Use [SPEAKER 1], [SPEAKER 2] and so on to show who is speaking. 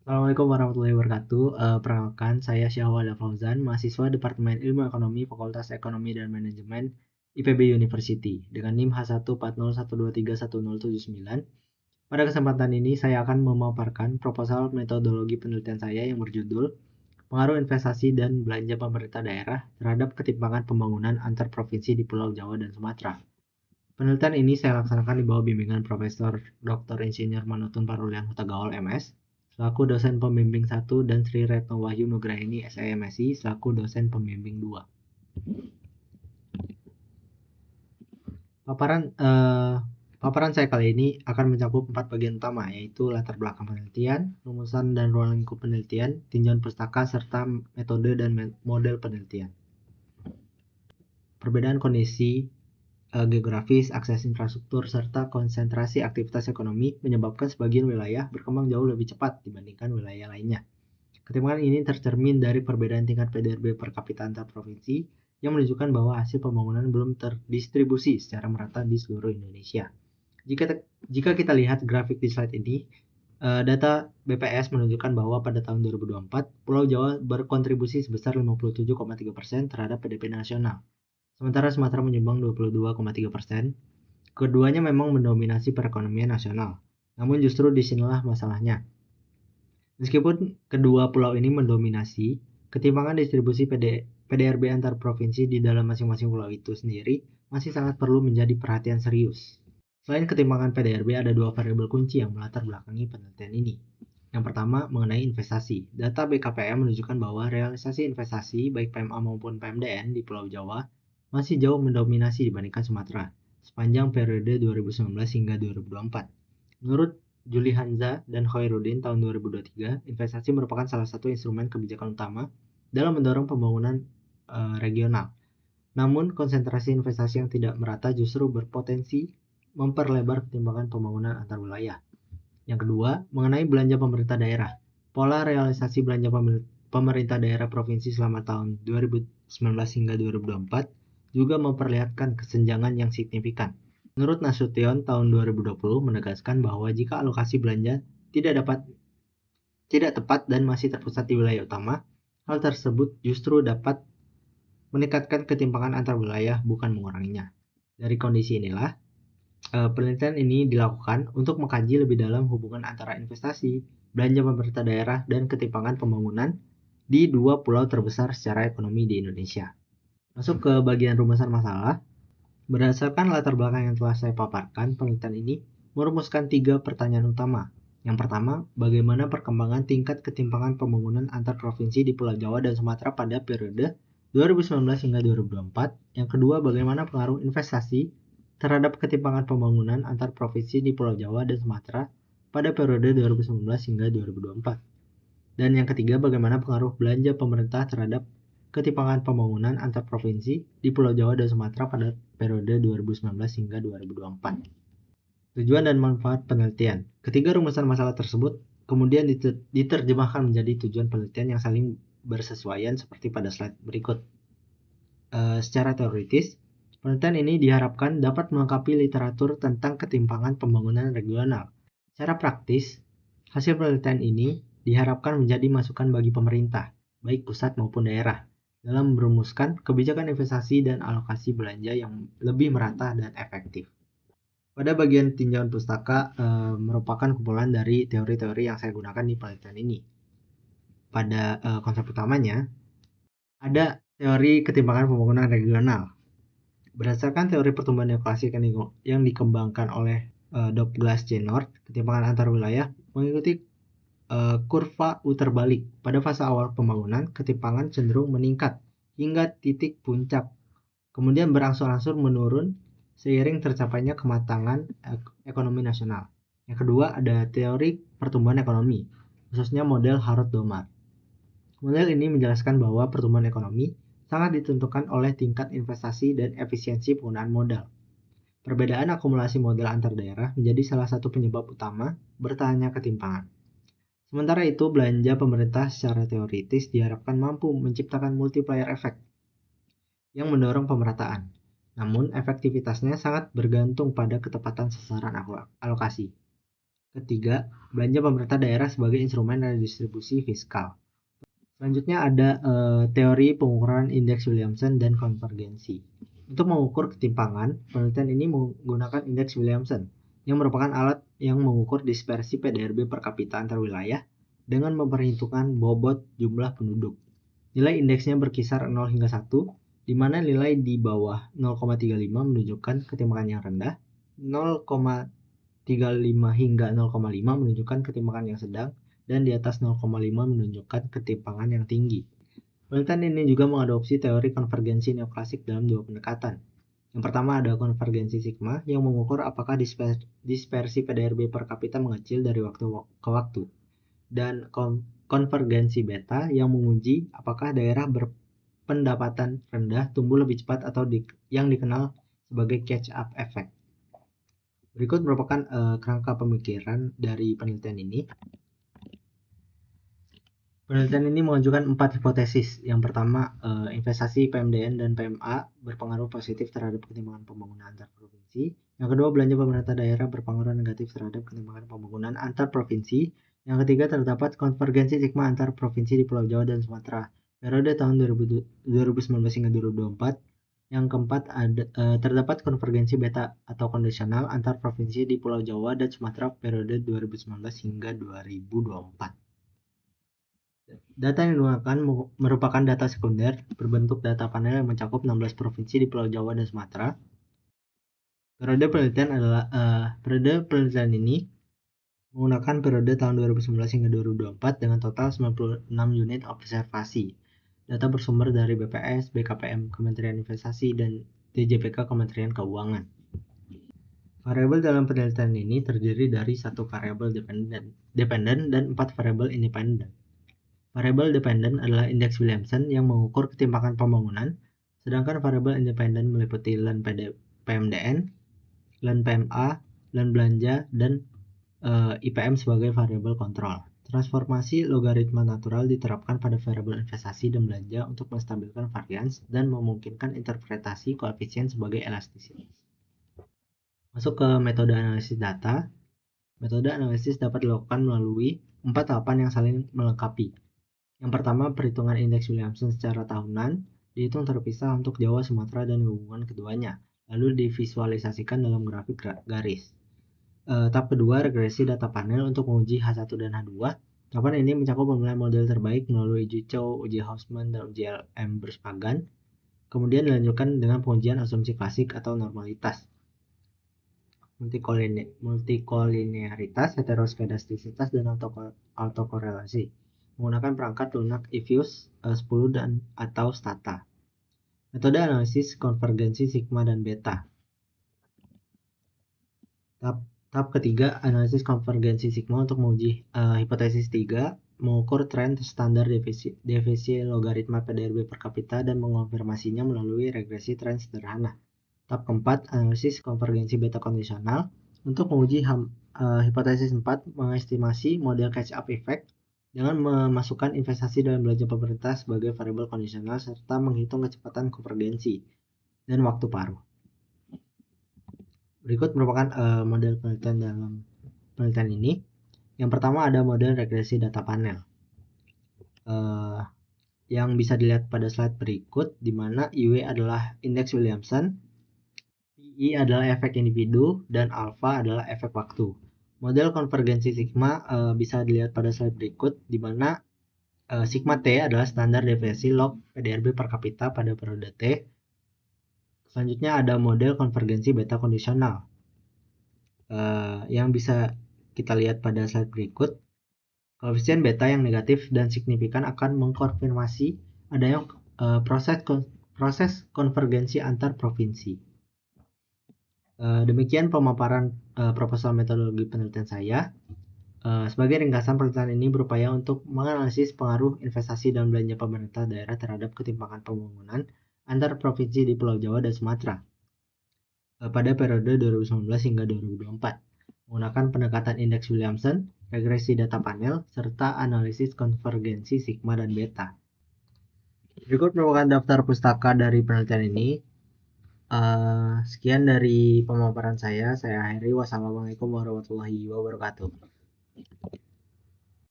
[SPEAKER 1] Assalamualaikum warahmatullahi wabarakatuh. Perkenalkan, saya Syahwal Fauzan, mahasiswa Departemen Ilmu Ekonomi, Fakultas Ekonomi dan Manajemen IPB University dengan NIM H14012311079. Pada kesempatan ini, saya akan memaparkan proposal metodologi penelitian saya yang berjudul Pengaruh Investasi dan Belanja Pemerintah Daerah terhadap Ketimpangan Pembangunan Antar Provinsi di Pulau Jawa dan Sumatera. Penelitian ini saya laksanakan di bawah bimbingan Profesor Dr. Insinyur Manutun Parulian Hutagaol MS selaku dosen pembimbing 1 dan Sri Retno Wahyu Nugraini SIMSI selaku dosen pembimbing 2. Paparan saya kali ini akan mencakup 4 bagian utama, yaitu latar belakang penelitian, rumusan dan ruang lingkup penelitian, tinjauan pustaka, serta metode dan model penelitian. Perbedaan kondisi geografis, akses infrastruktur, serta konsentrasi aktivitas ekonomi menyebabkan sebagian wilayah berkembang jauh lebih cepat dibandingkan wilayah lainnya. Ketimpangan ini tercermin dari perbedaan tingkat PDRB per kapita antar provinsi yang menunjukkan bahwa hasil pembangunan belum terdistribusi secara merata di seluruh Indonesia. Jika kita lihat grafik di slide ini, data BPS menunjukkan bahwa pada tahun 2024, Pulau Jawa berkontribusi sebesar 57,3% terhadap PDB nasional. Sementara Sumatera menyumbang 22,3%. Keduanya memang mendominasi perekonomian nasional. Namun justru disinilah masalahnya. Meskipun kedua pulau ini mendominasi, ketimpangan distribusi PDRB antar provinsi di dalam masing-masing pulau itu sendiri masih sangat perlu menjadi perhatian serius. Selain ketimpangan PDRB, ada dua variabel kunci yang melatar belakangi penelitian ini. Yang pertama, mengenai investasi. Data BKPM menunjukkan bahwa realisasi investasi baik PMA maupun PMDN di Pulau Jawa masih jauh mendominasi dibandingkan Sumatera sepanjang periode 2019 hingga 2024. Menurut Juli Hanza dan Khairuddin tahun 2023, investasi merupakan salah satu instrumen kebijakan utama dalam mendorong pembangunan regional. Namun, konsentrasi investasi yang tidak merata justru berpotensi memperlebar ketimpangan pembangunan antar wilayah. Yang kedua, mengenai belanja pemerintah daerah. Pola realisasi belanja pemerintah daerah provinsi selama tahun 2019 hingga 2024 juga memperlihatkan kesenjangan yang signifikan. Menurut Nasution tahun 2020 menegaskan bahwa jika alokasi belanja tidak tepat dan masih terpusat di wilayah utama, hal tersebut justru dapat meningkatkan ketimpangan antar wilayah, bukan menguranginya. Dari kondisi inilah, penelitian ini dilakukan untuk mengkaji lebih dalam hubungan antara investasi, belanja pemerintah daerah, dan ketimpangan pembangunan di dua pulau terbesar secara ekonomi di Indonesia. Masuk ke bagian rumusan masalah. Berdasarkan latar belakang yang telah saya paparkan, penelitian ini merumuskan 3 pertanyaan utama. Yang pertama, bagaimana perkembangan tingkat ketimpangan pembangunan antar provinsi di Pulau Jawa dan Sumatera pada periode 2019 hingga 2024. Yang kedua, bagaimana pengaruh investasi terhadap ketimpangan pembangunan antar provinsi di Pulau Jawa dan Sumatera pada periode 2019 hingga 2024. Dan yang ketiga, bagaimana pengaruh belanja pemerintah terhadap ketimpangan pembangunan antar provinsi di Pulau Jawa dan Sumatera pada periode 2019 hingga 2024. Tujuan dan manfaat penelitian. Ketiga rumusan masalah tersebut kemudian diterjemahkan menjadi tujuan penelitian yang saling bersesuaian seperti pada slide berikut. Secara teoritis, penelitian ini diharapkan dapat melengkapi literatur tentang ketimpangan pembangunan regional. Secara praktis, hasil penelitian ini diharapkan menjadi masukan bagi pemerintah, baik pusat maupun daerah, dalam merumuskan kebijakan investasi dan alokasi belanja yang lebih merata dan efektif. Pada bagian tinjauan pustaka merupakan kumpulan dari teori-teori yang saya gunakan di penelitian ini. Pada konsep utamanya, ada teori ketimpangan pembangunan regional. Berdasarkan teori pertumbuhan neoklasik yang dikembangkan oleh Douglas J. North, ketimpangan antar wilayah mengikuti kurva U terbalik. Pada fase awal pembangunan, ketimpangan cenderung meningkat hingga titik puncak, kemudian berangsur-angsur menurun seiring tercapainya kematangan ekonomi nasional. Yang kedua, ada teori pertumbuhan ekonomi, khususnya model Harrod-Domar. Model ini menjelaskan bahwa pertumbuhan ekonomi sangat ditentukan oleh tingkat investasi dan efisiensi penggunaan modal. Perbedaan akumulasi modal antar daerah menjadi salah satu penyebab utama bertahannya ketimpangan. Sementara itu, belanja pemerintah secara teoritis diharapkan mampu menciptakan multiplier effect yang mendorong pemerataan. Namun, efektivitasnya sangat bergantung pada ketepatan sasaran alokasi. Ketiga, belanja pemerintah daerah sebagai instrumen redistribusi fiskal. Selanjutnya ada teori pengukuran indeks Williamson dan konvergensi. Untuk mengukur ketimpangan, penelitian ini menggunakan indeks Williamson, yang merupakan alat yang mengukur dispersi PDRB per kapita antar wilayah dengan memperhitungkan bobot jumlah penduduk. Nilai indeksnya berkisar 0 hingga 1, di mana nilai di bawah 0,35 menunjukkan ketimpangan yang rendah, 0,35 hingga 0,5 menunjukkan ketimpangan yang sedang, dan di atas 0,5 menunjukkan ketimpangan yang tinggi. Penelitian ini juga mengadopsi teori konvergensi neoklasik dalam dua pendekatan. Yang pertama ada konvergensi sigma yang mengukur apakah dispersi PDRB per kapita mengecil dari waktu ke waktu, dan konvergensi beta yang menguji apakah daerah berpendapatan rendah tumbuh lebih cepat atau yang dikenal sebagai catch-up effect. Berikut merupakan kerangka pemikiran dari penelitian ini. Penelitian ini mengajukan 4 hipotesis. Yang pertama, investasi PMDN dan PMA berpengaruh positif terhadap ketimpangan pembangunan antar provinsi. Yang kedua, belanja pemerintah daerah berpengaruh negatif terhadap ketimpangan pembangunan antar provinsi. Yang ketiga, terdapat konvergensi sigma antar provinsi di Pulau Jawa dan Sumatera periode tahun 2019 hingga 2024. Yang keempat, terdapat konvergensi beta atau kondisional antar provinsi di Pulau Jawa dan Sumatera periode 2019 hingga 2024. Data yang digunakan merupakan data sekunder berbentuk data panel yang mencakup 16 provinsi di Pulau Jawa dan Sumatera. Periode penelitian ini menggunakan periode tahun 2019 hingga 2024 dengan total 96 unit observasi. Data bersumber dari BPS, BKPM, Kementerian Investasi, dan DJPK Kementerian Keuangan. Variabel dalam penelitian ini terdiri dari satu variabel dependen dan 4 variabel independen. Variabel dependen adalah indeks Williamson yang mengukur ketimpangan pembangunan, sedangkan variabel independen meliputi LAN PMDN, LAN PMA, LAN belanja, dan IPM sebagai variabel kontrol. Transformasi logaritma natural diterapkan pada variabel investasi dan belanja untuk menstabilkan varians dan memungkinkan interpretasi koefisien sebagai elastisitas. Masuk ke metode analisis data. Metode analisis dapat dilakukan melalui 4 tahapan yang saling melengkapi. Yang pertama, perhitungan indeks Williamson secara tahunan dihitung terpisah untuk Jawa, Sumatera, dan hubungan keduanya, lalu divisualisasikan dalam grafik garis. Tahap kedua, regresi data panel untuk menguji H1 dan H2. Tahapan ini mencakup pemilihan model terbaik melalui uji Chow, uji Hausman, dan uji LM Berspagan. Kemudian dilanjutkan dengan pengujian asumsi klasik atau normalitas, multikolinearitas, heteroskedastisitas, dan autokorelasi menggunakan perangkat lunak Evius 10 dan atau Stata. Metode analisis konvergensi sigma dan beta. Tahap ketiga, analisis konvergensi sigma untuk menguji hipotesis 3, mengukur tren standar defisi logaritma PDRB per kapita dan mengonfirmasinya melalui regresi tren sederhana. Tahap keempat, analisis konvergensi beta kondisional untuk menguji hipotesis 4, mengestimasi model catch-up effect dengan memasukkan investasi dalam belanja pemerintah sebagai variabel kondisional serta menghitung kecepatan konvergensi dan waktu paruh. Berikut merupakan model penelitian dalam penelitian ini. Yang pertama ada model regresi data panel yang bisa dilihat pada slide berikut, di mana IW adalah indeks Williamson, PI adalah efek individu, dan alpha adalah efek waktu. Model konvergensi sigma bisa dilihat pada slide berikut, di mana sigma T adalah standar deviasi log PDRB per kapita pada periode T. Selanjutnya ada model konvergensi beta kondisional yang bisa kita lihat pada slide berikut. Koefisien beta yang negatif dan signifikan akan mengkonfirmasi adanya proses konvergensi antar provinsi. Demikian pemaparan proposal metodologi penelitian saya. Sebagai ringkasan, penelitian ini berupaya untuk menganalisis pengaruh investasi dan belanja pemerintah daerah terhadap ketimpangan pembangunan antar provinsi di Pulau Jawa dan Sumatera pada periode 2019 hingga 2024 menggunakan pendekatan indeks Williamson, regresi data panel, serta analisis konvergensi sigma dan beta. Berikut merupakan daftar pustaka dari penelitian ini. Sekian dari pemaparan saya akhiri. Wassalamualaikum warahmatullahi wabarakatuh.